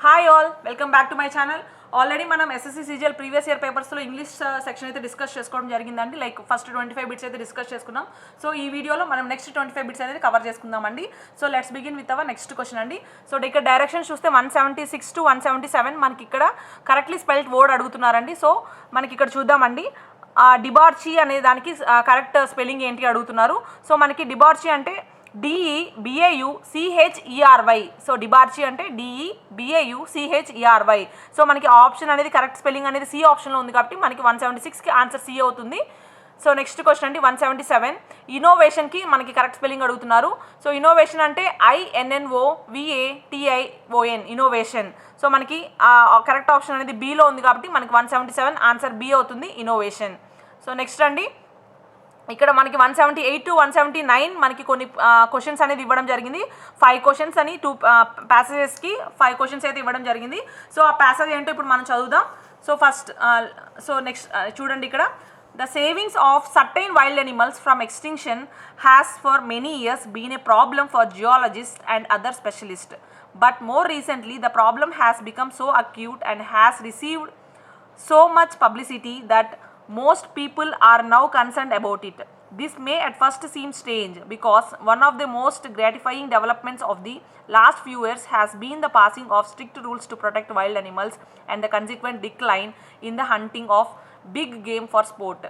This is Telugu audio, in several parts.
Hi all, welcome back to my channel. Already మనం ఎస్ఎస్సి సీజీఎల్ ప్రీవియస్ ఇయర్ పేపర్స్లో ఇంగ్లీష్ సెక్షన్ అయితే డిస్కస్ చేసుకోవడం జరిగిందండి. లైక్ ఫస్ట్ 25 బిట్స్ అయితే డిస్కస్ చేసుకున్నాం. సో ఈ వీడియోలో మనం నెక్స్ట్ 25 బిట్స్ అనేది కవర్ చేసుకుందామండి. So let's begin with our next question అండి. సో ఇక్కడ డైరెక్షన్ చూస్తే 176 to 177 మనకి ఇక్కడ కరెక్ట్లీ స్పెల్డ్ వర్డ్ అడుగుతున్నారండి. సో మనకి ఇక్కడ చూద్దామండి. డిబార్చీ అనే దానికి కరెక్ట్ స్పెల్లింగ్ ఏంటి అడుగుతున్నారు. సో మనకి డిబార్చీ అంటే DEBAUCHERY. సో డిబార్చీ అంటే DEBAUCHERY. సో మనకి ఆప్షన్ అనేది కరెక్ట్ స్పెల్లింగ్ అనేది సి ఆప్షన్లో ఉంది కాబట్టి మనకి 176కి ఆన్సర్ సి అవుతుంది. సో నెక్స్ట్ క్వశ్చన్ అండి 177. ఇన్నోవేషన్కి మనకి కరెక్ట్ స్పెల్లింగ్ అడుగుతున్నారు. సో ఇన్నోవేషన్ అంటే INNOVATION ఇన్నోవేషన్. సో మనకి కరెక్ట్ ఆప్షన్ అనేది బిలో ఉంది కాబట్టి మనకి 177 ఆన్సర్ బి అవుతుంది, ఇన్నోవేషన్. సో నెక్స్ట్ అండి ఇక్కడ మనకి 178 to 179 మనకి కొన్ని క్వశ్చన్స్ అనేది ఇవ్వడం జరిగింది. 5 క్వశ్చన్స్ అని 2 ప్యాసేజెస్కి 5 క్వశ్చన్స్ అయితే ఇవ్వడం జరిగింది. సో ఆ ప్యాసేజ్ ఏంటో ఇప్పుడు మనం చదువుదాం. సో ఫస్ట్ నెక్స్ట్ చూడండి ఇక్కడ. The savings of certain wild animals from extinction has for many years been a problem for geologists and other specialists. But more recently, the problem has become so acute and has received so much publicity that most people are now concerned about it. This may at first seem strange because one of the most gratifying developments of the last few years has been the passing of strict rules to protect wild animals and the consequent decline in the hunting of big game for sport.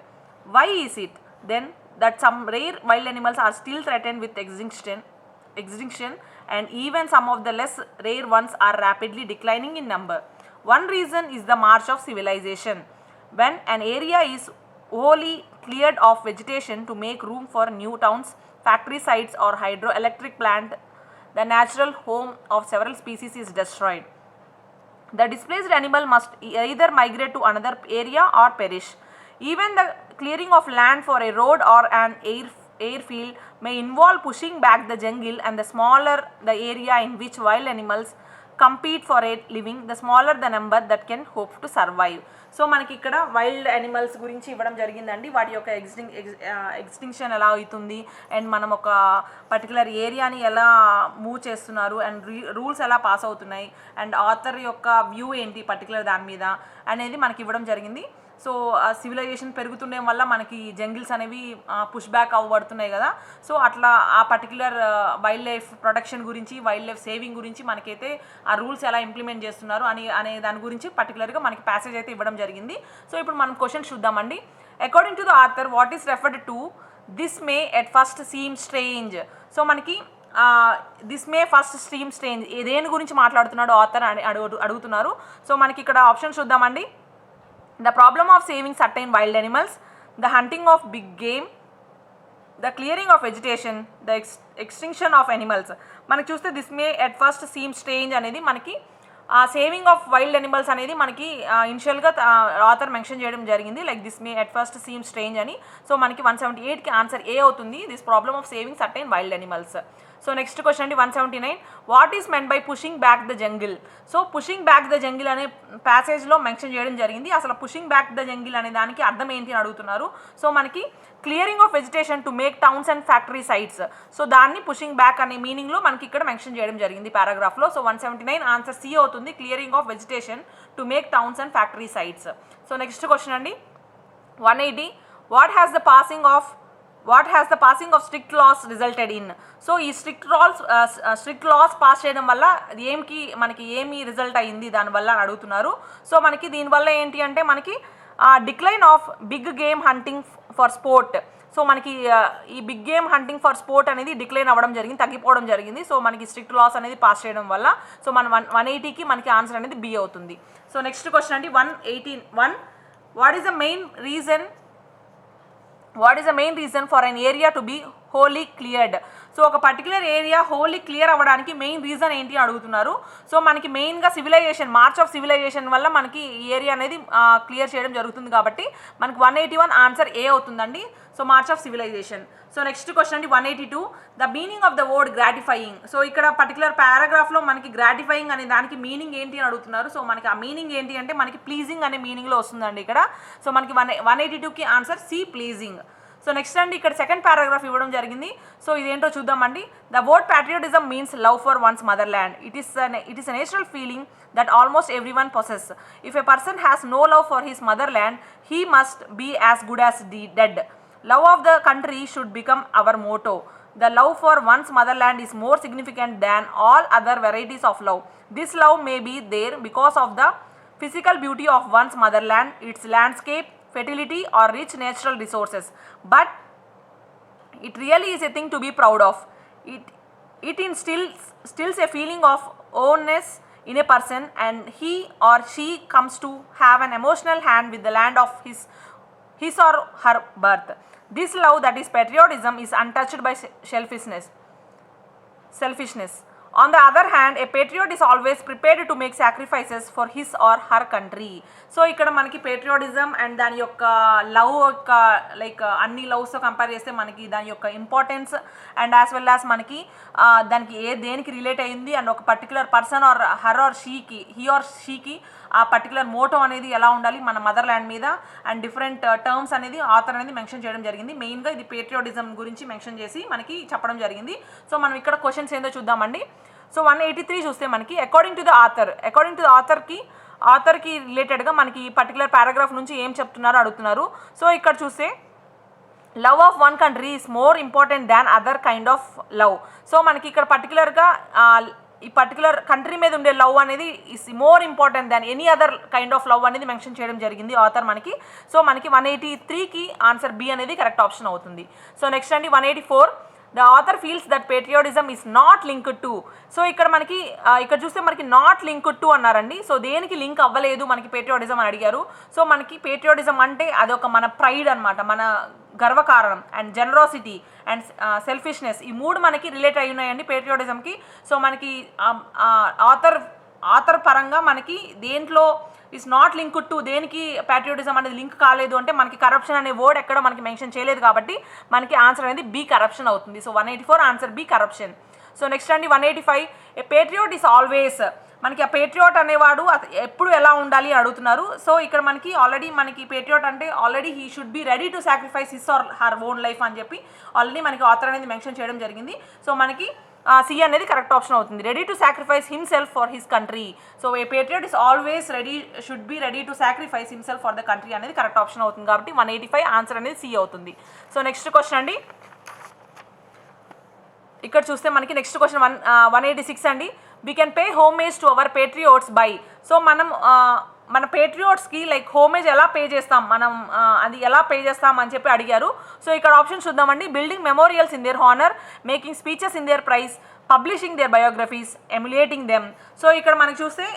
Why is it then that some rare wild animals are still threatened with extinction and even some of the less rare ones are rapidly declining in number? One reason is the march of civilization. When an area is wholly cleared of vegetation to make room for new towns, factory sites or hydroelectric plant, the natural home of several species is destroyed. The displaced animal must either migrate to another area or perish. Even the clearing of land for a road or an airfield may involve pushing back the jungle, and the smaller the area in which wild animals compete for a living, the smaller the number that can hope to survive. So మనకి ఇక్కడ వైల్డ్ యానిమల్స్ గురించి ఇవ్వడం జరిగిందండి. వాటి యొక్క ఎక్స్టింక్షన్ ఎలా అవుతుంది అండ్ మనం ఒక పర్టికులర్ ఏరియాని ఎలా మూవ్ చేస్తున్నారు అండ్ రూల్స్ ఎలా పాస్ అవుతున్నాయి అండ్ ఆథర్ యొక్క వ్యూ ఏంటి పర్టికులర్ దాని మీద అనేది మనకి ఇవ్వడం జరిగింది. సో సివిలైజేషన్ పెరుగుతుండడం వల్ల మనకి జంగిల్స్ అనేవి పుష్ బ్యాక్ అవ్వబడుతున్నాయి కదా. సో అట్లా ఆ పర్టికులర్ వైల్డ్ లైఫ్ ప్రొటెక్షన్ గురించి, వైల్డ్ లైఫ్ సేవింగ్ గురించి మనకైతే ఆ రూల్స్ ఎలా ఇంప్లిమెంట్ చేస్తున్నారు అనే దాని గురించి పర్టికులర్గా మనకి ప్యాసేజ్ అయితే ఇవ్వడం జరిగింది. సో ఇప్పుడు మనం క్వశ్చన్ చూద్దామండి. According to the author, what is referred to this may at first seem strange. So మనకి this may first seem strange దేని గురించి మాట్లాడుతున్నాడు ఆథర్ అని అడుగుతున్నారు. సో మనకి ఇక్కడ ఆప్షన్ చూద్దామండి. The problem of saving certain wild animals, the hunting of big game, the clearing of vegetation, the extinction of animals. మనకి చూస్తే this may at first seem strange అనేది మనకి సేవింగ్ ఆఫ్ వైల్డ్ అనిమల్స్ అనేది మనకి ఇనిషియల్గా ఆథర్ మెన్షన్ చేయడం జరిగింది. Like this may at first seem strange అని. సో మనకి 178కి ఆన్సర్ ఏ అవుతుంది, this problem of saving certain wild animals. So next question అండి 179. What is meant by pushing back the jungle. So pushing back the jungle అనే ప్యాసేజ్లో మెన్షన్ చేయడం జరిగింది. అసలు పుషింగ్ బ్యాక్ ద జంగిల్ అనే దానికి అర్థం ఏంటి అని అడుగుతున్నారు. సో మనకి clearing of vegetation to make towns and factory sites. So దాన్ని పుషింగ్ బ్యాక్ అనే మీనింగ్లో మనకి ఇక్కడ మెన్షన్ చేయడం జరిగింది పారాగ్రాఫ్లో. సో 179 ఆన్సర్ సి అవుతుంది, clearing of vegetation to make towns and factory sites. So next question అండి 180. What has the passing of strict laws resulted in. So ఈ స్ట్రిక్ట్ లాస్ పాస్ చేయడం వల్ల మనకి ఏమి రిజల్ట్ అయ్యింది దానివల్ల అని అడుగుతున్నారు. సో మనకి దీనివల్ల ఏంటి అంటే మనకి decline of big game hunting for sport. So మనకి ఈ big game hunting for sport అనేది డిక్లైన్ అవ్వడం జరిగింది, తగ్గిపోవడం జరిగింది. సో మనకి స్ట్రిక్ట్ లాస్ అనేది పాస్ చేయడం వల్ల సో మన 180కి మనకి ఆన్సర్ అనేది బి అవుతుంది. సో నెక్స్ట్ క్వశ్చన్ అండి 181. What is the main reason for an area to be wholly cleared. So ఒక పర్టికులర్ ఏరియా హోలీ క్లియర్ అవ్వడానికి మెయిన్ రీజన్ ఏంటి అడుగుతున్నారు. సో మనకి మెయిన్గా మార్చ్ ఆఫ్ సివిలైజేషన్ వల్ల మనకి ఈ ఏరియా అనేది క్లియర్ చేయడం జరుగుతుంది కాబట్టి మనకి 181 ఆన్సర్ ఏ అవుతుందండి. So march of civilization. So next question అండి 182. The meaning of the word gratifying. So ఇక్కడ పర్టికులర్ పారాగ్రాఫ్లో మనకి గ్రాటిఫైయింగ్ అనే దానికి మీనింగ్ ఏంటి అని అడుగుతున్నారు. సో మనకి ఆ మీనింగ్ ఏంటి అంటే మనకి ప్లీజింగ్ అనే మీనింగ్లో వస్తుందండి ఇక్కడ. సో మనకి 182కి answer C, pleasing. So next అండి ఇక్కడ సెకండ్ పారాగ్రాఫ్ ఇవ్వడం జరిగింది. సో ఇదేంటో చూద్దామండి. The word patriotism means love for one's motherland. It is a natural feeling that almost everyone possesses. If a person has no love for his motherland, he must be as good as dead. Love of the country should become our motto. The love for one's motherland is more significant than all other varieties of love. This love may be there because of the physical beauty of one's motherland, its landscape, fertility or rich natural resources. But it really is a thing to be proud of. It instills a feeling of ownness in a person, and he or she comes to have an emotional hand with the land of his or her birth. This love, that is patriotism, is untouched by selfishness. On the other hand, a patriot is always prepared to make sacrifices for his or her country. So ఇక్కడ మనకి పేట్రియాటిజం అండ్ దాని యొక్క లవ్ యొక్క లైక్ అన్ని లవ్స్తో కంపేర్ చేస్తే మనకి దాని యొక్క importance and as well as మనకి దానికి దేనికి రిలేట్ అయింది అండ్ ఒక particular person or her or షీకి ఆ పర్టికులర్ మోటో అనేది ఎలా ఉండాలి మన మదర్ ల్యాండ్ మీద అండ్ డిఫరెంట్ టర్మ్స్ అనేది ఆథర్ అనేది మెన్షన్ చేయడం జరిగింది. మెయిన్గా ఇది పేట్రియాటిజం గురించి మెన్షన్ చేసి మనకి చెప్పడం జరిగింది. సో మనం ఇక్కడ క్వశ్చన్స్ ఏందో చూద్దామండి. సో 183 చూస్తే మనకి అకార్డింగ్ టు ద ఆథర్కి రిలేటెడ్గా మనకి పర్టికులర్ పారాగ్రాఫ్ నుంచి ఏం చెప్తున్నారో అడుగుతున్నారు. సో ఇక్కడ చూస్తే love of one country is more important than other kind of love. So మనకి ఇక్కడ పర్టికులర్గా ఈ పర్టికులర్ కంట్రీ మీద ఉండే లవ్ అనేది is more important than any other kind of love అనేది మెన్షన్ చేయడం జరిగింది ఆథర్ మనకి. సో మనకి 183కి ఆన్సర్ బి అనేది కరెక్ట్ ఆప్షన్ అవుతుంది. సో నెక్స్ట్ అండి 184, the author feels that patriotism is not linked to. So ఇక్కడ మనకి ఇక్కడ చూస్తే మనకి నాట్ లింక్డ్ టు అన్నారండి. సో దేనికి లింక్ అవ్వలేదు మనకి పేట్రియాటిజం అని అడిగారు. సో మనకి పేట్రియాటిజం అంటే అదొక మన ప్రైడ్ అనమాట, మన గర్వకారణం అండ్ జనరాసిటీ అండ్ సెల్ఫిష్నెస్, ఈ మూడు మనకి రిలేట్ అయి ఉన్నాయండి పేట్రియాటిజంకి. సో మనకి ఆథర్ పరంగా మనకి దేంట్లో ఈస్ నాట్ లింక్డ్ టు, దేనికి ప్యాట్రియాటిజం అనేది లింక్ కాలేదు అంటే మనకి కరప్షన్ అనే వర్డ్ ఎక్కడ మనకి మెన్షన్ చేయలేదు కాబట్టి మనకి ఆన్సర్ అనేది బి కరప్షన్ అవుతుంది. So 184 answer B corruption. So next అండి 185, ఏ పేట్రియాట్ ఈస్ ఆల్వేస్, మనకి ఆ పేట్రియాట్ అనేవాడు ఎప్పుడు ఎలా ఉండాలి అడుగుతున్నారు. సో ఇక్కడ మనకి ఆల్రెడీ మనకి పేట్రియాట్ అంటే already he should be ready to sacrifice his or her own life అని చెప్పి ఆల్రెడీ మనకి ఆథర్ అనేది మెన్షన్ చేయడం జరిగింది. సో మనకి సి అనేది కరెక్ట్ ఆప్షన్ అవుతుంది. Ready to sacrifice himself for his country. So A Patriot is always should be ready to sacrifice himself for the country అనేది కరెక్ట్ ఆప్షన్ అవుతుంది కాబట్టి 185 ఆన్సర్ అనేది సి అవుతుంది. సో నెక్స్ట్ క్వశ్చన్ అండి, ఇక్కడ చూస్తే మనకి నెక్స్ట్ క్వశ్చన్ 186 అండి. We can pay homage to our patriots by. So మనం మన పేట్రియాట్స్కి లైక్ హోమేజ్ ఎలా పే చేస్తాం, మనం అది ఎలా పే చేస్తాం అని చెప్పి అడిగారు. సో ఇక్కడ ఆప్షన్ చూద్దామండి. Building memorials in their honour, making speeches in their praise, publishing their biographies, emulating them. So ఇక్కడ మనకి చూస్తే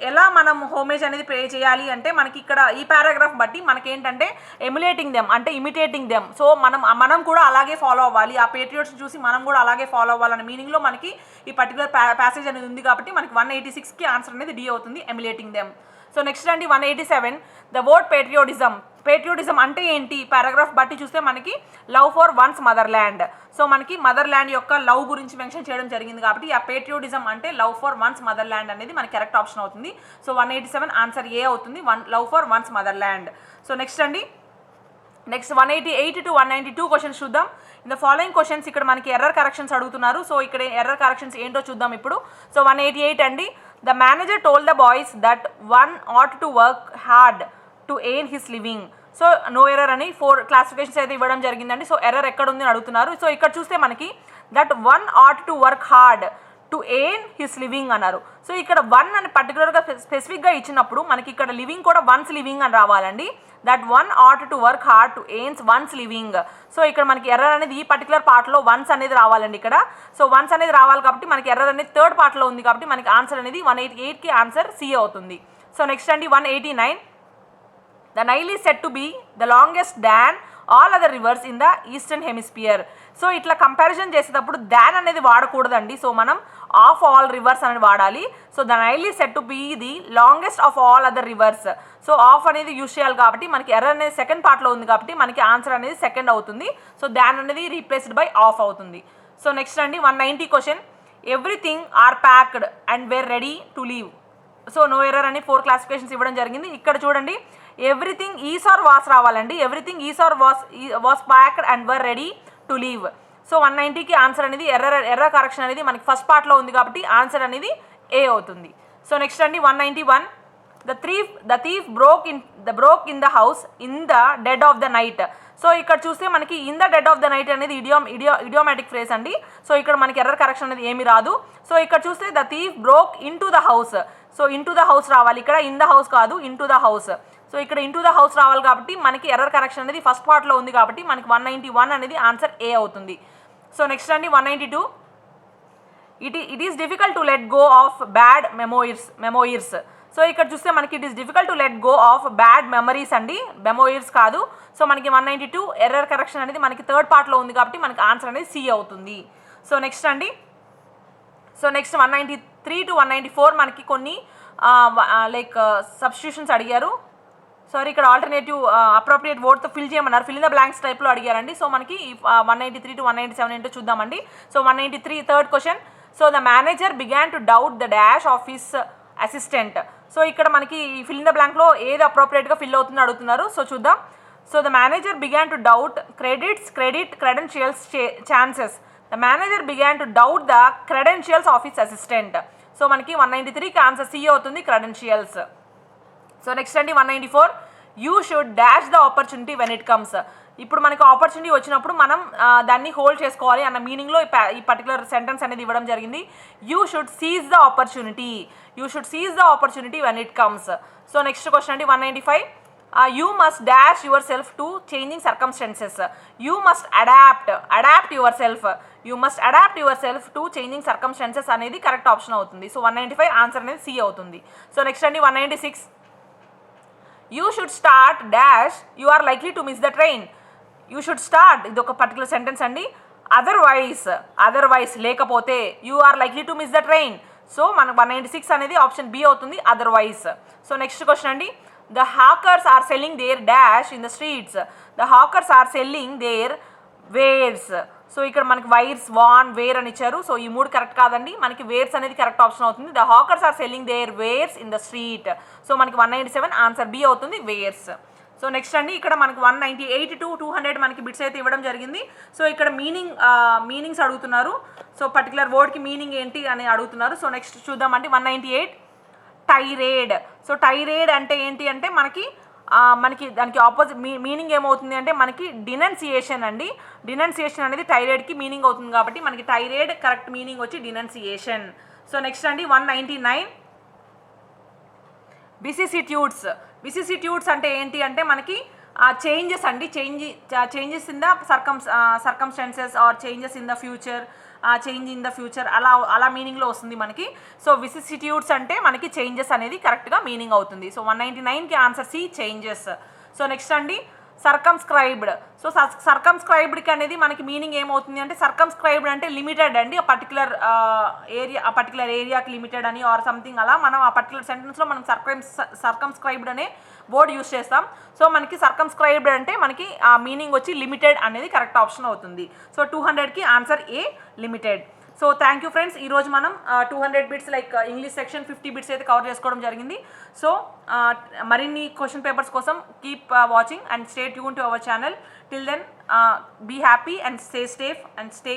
ఎలా మనం హోమేజ్ అనేది పే చేయాలి అంటే మనకి ఇక్కడ ఈ పారాగ్రాఫ్ బట్టి మనకేంటంటే ఎమ్యులేటింగ్ దెమ్ అంటే ఇమిటేటింగ్ దెమ్. సో మనం కూడా అలాగే ఫాలో అవ్వాలి, ఆ పేట్రియాట్స్ చూసి మనం కూడా అలాగే ఫాలో అవ్వాలనే మీనింగ్లో మనకి ఈ పర్టికులర్ ప్యాసేజ్ అనేది ఉంది కాబట్టి మనకి 186కి ఆన్సర్ అనేది డి అవుతుంది, ఎమ్యులేటింగ్ దెమ్. సో నెక్స్ట్ అండి 187, ద వర్డ్ పేట్రియాటిజం అంటే ఏంటి పారాగ్రాఫ్ బట్టి చూస్తే మనకి love for once mother land. So మనకి మదర్ ల్యాండ్ యొక్క లవ్ గురించి మెన్షన్ చేయడం జరిగింది కాబట్టి ఆ పేట్రియాటిజం అంటే love for once mother land అనేది మనకి కరెక్ట్ ఆప్షన్ అవుతుంది. సో 187 ఆన్సర్ ఏ అవుతుంది, love for once mother land. So next అండి 188 to 192 క్వశ్చన్స్ చూద్దాం. ఇన్ ద ఫాలోయింగ్ క్వశ్చన్స్ ఇక్కడ మనకి ఎర్రర్ కరెక్షన్స్ అడుగుతున్నారు. సో ఇక్కడ ఎర్రర్ కరెక్షన్స్ ఏంటో చూద్దాం ఇప్పుడు. సో 188 అండి, the manager told the boys that one ought to work hard to earn his living. So no error అని 4 క్లాసిఫికేషన్స్ అయితే ఇవ్వడం జరిగిందండి. సో ఎర్రర్ ఎక్కడ ఉంది అని అడుగుతున్నారు. సో ఇక్కడ చూస్తే మనకి that one ought to work hard to earn his living అన్నారు. సో ఇక్కడ వన్ అని పర్టికులర్గా స్పెసిఫిక్గా ఇచ్చినప్పుడు మనకి ఇక్కడ లివింగ్ కూడా వన్స్ లివింగ్ అని రావాలండి. That one ought to work hard to earn once living. So ఇక్కడ మనకి ఎర్రర్ అనేది ఈ పర్టికులర్ పార్ట్లో వన్స్ అనేది రావాలండి ఇక్కడ. సో వన్స్ అనేది రావాలి కాబట్టి మనకి ఎర్రర్ అనేది థర్డ్ పార్ట్లో ఉంది కాబట్టి మనకి ఆన్సర్ అనేది 188కి ఆన్సర్ సి అవుతుంది. సో నెక్స్ట్ అండి 189, the Nile is said to be the longest than all other rivers in the eastern hemisphere. So ఇట్లా కంపారిజన్ చేసేటప్పుడు దాన్ అనేది వాడకూడదండి. సో మనం ఆఫ్ ఆల్ రివర్స్ అనేది వాడాలి. So the Nile is said to be the longest of all other rivers. So of అనేది యూజ్ చేయాలి కాబట్టి మనకి ఎర్రర్ అనేది సెకండ్ పార్ట్లో ఉంది కాబట్టి మనకి ఆన్సర్ అనేది సెకండ్ అవుతుంది. సో దాన్ అనేది రీప్లేస్డ్ బై ఆఫ్ అవుతుంది. సో నెక్స్ట్ అండి 190 question, everything are packed and were ready to leave. So no error అని 4 క్లాసిఫికేషన్స్ ఇవ్వడం జరిగింది. ఇక్కడ చూడండి ఎవ్రీథింగ్ ఈస్ ఆర్ వాస్ రావాలండి. Everything is are was packed and were ready to leave. So 190కి ఆన్సర్ అనేది ఎర్రర్ కరెక్షన్ అనేది మనకి ఫస్ట్ పార్ట్లో ఉంది కాబట్టి ఆన్సర్ అనేది ఏ అవుతుంది. సో నెక్స్ట్ అండి 191, the thief broke in the house in the dead of the night. So ఇక్కడ చూస్తే మనకి in the dead of the night అనేది ఇడియోమాటిక్ ఫ్రేజ్ అండి. సో ఇక్కడ మనకి ఎర్రర్ కరెక్షన్ అనేది ఏమీ రాదు. సో ఇక్కడ చూస్తే the thief broke in to the house. So in to the house రావాలి, ఇక్కడ ఇన్ ద హౌస్ కాదు, in to the house. So ఇక్కడ ఇన్ టు ద హౌస్ రావాలి కాబట్టి మనకి ఎర్రర్ కరెక్షన్ అనేది ఫస్ట్ పార్ట్లో ఉంది కాబట్టి మనకి 191 అనేది ఆన్సర్ ఏ అవుతుంది. సో నెక్స్ట్ అండి 192, it is difficult to let go of bad memoirs. So ఇక్కడ చూస్తే మనకి it is difficult to let go of bad memories అండి, మెమోయిర్స్ కాదు. సో మనకి 192 ఎర్రర్ కరెక్షన్ అనేది మనకి థర్డ్ పార్ట్లో ఉంది కాబట్టి మనకి ఆన్సర్ అనేది సి అవుతుంది. సో నెక్స్ట్ అండి, సో నెక్స్ట్ 193 to 194 మనకి కొన్ని లైక్ సబ్స్టిట్యూషన్స్ అడిగారు. సారీ, ఇక్కడ ఆల్టర్నేటివ్ అప్రోప్రియేట్ వర్డ్తో ఫిల్ చేయమన్నారు, ఫిల్ ఇన్ ద బ్లాంక్స్ టైప్లో అడిగారండి. సో మనకి 193 to 197 ఏంటో చూద్దామండి. So 193 third question, so the manager began to doubt the dash of his assistant. So ఇక్కడ మనకి ఫిల్ ఇన్ ద బ్లాంక్లో ఏది అప్రోప్రియేట్గా ఫిల్ అవుతుందో అడుగుతున్నారు. సో చూద్దాం. So the manager began to doubt credentials chances. The manager began to doubt the credentials of his assistant. So మనకి 193కి ఆన్సర్ సి అవుతుంది, క్రెడెన్షియల్స్. సో నెక్స్ట్ అండి 194, you should dash the opportunity when it comes. ఇప్పుడు మనకి ఆపర్చునిటీ వచ్చినప్పుడు మనం దాన్ని హోల్డ్ చేసుకోవాలి అన్న మీనింగ్లో ఈ పర్టికులర్ సెంటెన్స్ అనేది ఇవ్వడం జరిగింది. You should seize the opportunity, you should seize the opportunity when it comes. So next question అండి 195, you must dash yourself to changing circumstances. You must adapt yourself, you must adapt yourself to changing circumstances అనేది కరెక్ట్ ఆప్షన్ అవుతుంది. సో 195 ఆన్సర్ అనేది సి అవుతుంది. సో నెక్స్ట్ అండి 196, you should start dash you are likely to miss the train. You should start, ఇది ఒక పర్టికులర్ సెంటెన్స్ అండి. అదర్వైజ్ లేకపోతే you are likely to miss the train. So మనకు 196 అనేది ఆప్షన్ బి అవుతుంది, అదర్వైజ్. సో నెక్స్ట్ క్వశ్చన్ అండి, the hawkers are selling their dash in the streets. The hawkers are selling their wares. So ఇక్కడ మనకి వైర్స్, వాన్, వేర్ అని ఇచ్చారు. సో ఈ మూడు కరెక్ట్ కాదండి, మనకి వేర్స్ అనేది కరెక్ట్ ఆప్షన్ అవుతుంది. The hawkers are selling their wares in the street. So మనకి 197 ఆన్సర్ బి అవుతుంది, వేర్స్. సో నెక్స్ట్ అండి, ఇక్కడ మనకి 198 to 200 మనకి బిట్స్ అయితే ఇవ్వడం జరిగింది. సో ఇక్కడ మీనింగ్స్ అడుగుతున్నారు. సో పర్టికులర్ వర్డ్కి మీనింగ్ ఏంటి అని అడుగుతున్నారు. సో నెక్స్ట్ చూద్దామండి 198, టైరేడ్. సో టైరేడ్ అంటే ఏంటి అంటే మనకి దానికి ఆపోజిట్ మీనింగ్ ఏమవుతుంది అంటే మనకి డినన్సియేషన్ అండి. డినన్సియేషన్ అనేది టైరేడ్కి మీనింగ్ అవుతుంది కాబట్టి మనకి టైరేడ్ కరెక్ట్ మీనింగ్ వచ్చి డినన్సియేషన్. సో నెక్స్ట్ అండి 199, విసిసిట్యూడ్స్ అంటే ఏంటి అంటే మనకి చేంజెస్ అండి, changes in the circumstances or changes in the future, change in the future అలా మీనింగ్లో వస్తుంది మనకి. సో విసిసిట్యూడ్స్ అంటే మనకి చేంజెస్ అనేది కరెక్ట్గా మీనింగ్ అవుతుంది. సో 199కి answer C, changes. So next అండి సర్కమ్స్క్రైబ్డ్. సో సర్కమ్స్క్రైబ్డ్కి అనేది మనకి మీనింగ్ ఏమవుతుంది అంటే సర్కమ్స్క్రైబ్డ్ అంటే లిమిటెడ్ అండి, ఆ పర్టికులర్ ఏరియాకి లిమిటెడ్ అని ఆర్ సంథింగ్ అలా మనం ఆ పర్టికులర్ సెంటెన్స్లో మనం సర్కమ్స్క్రైబ్డ్ అనే వర్డ్ యూస్ చేస్తాం. సో మనకి సర్కమ్స్క్రైబ్డ్ అంటే మనకి ఆ మీనింగ్ వచ్చి లిమిటెడ్ అనేది కరెక్ట్ ఆప్షన్ అవుతుంది. సో 200కి answer A, limited. So thank you friends, ఈరోజు మనం 200 bits like English section 50 bits అయితే కవర్ చేసుకోవడం జరిగింది. సో మరిన్ని క్వశ్చన్ పేపర్స్ కోసం keep watching and stay tune to our channel. Till then be happy and stay safe and stay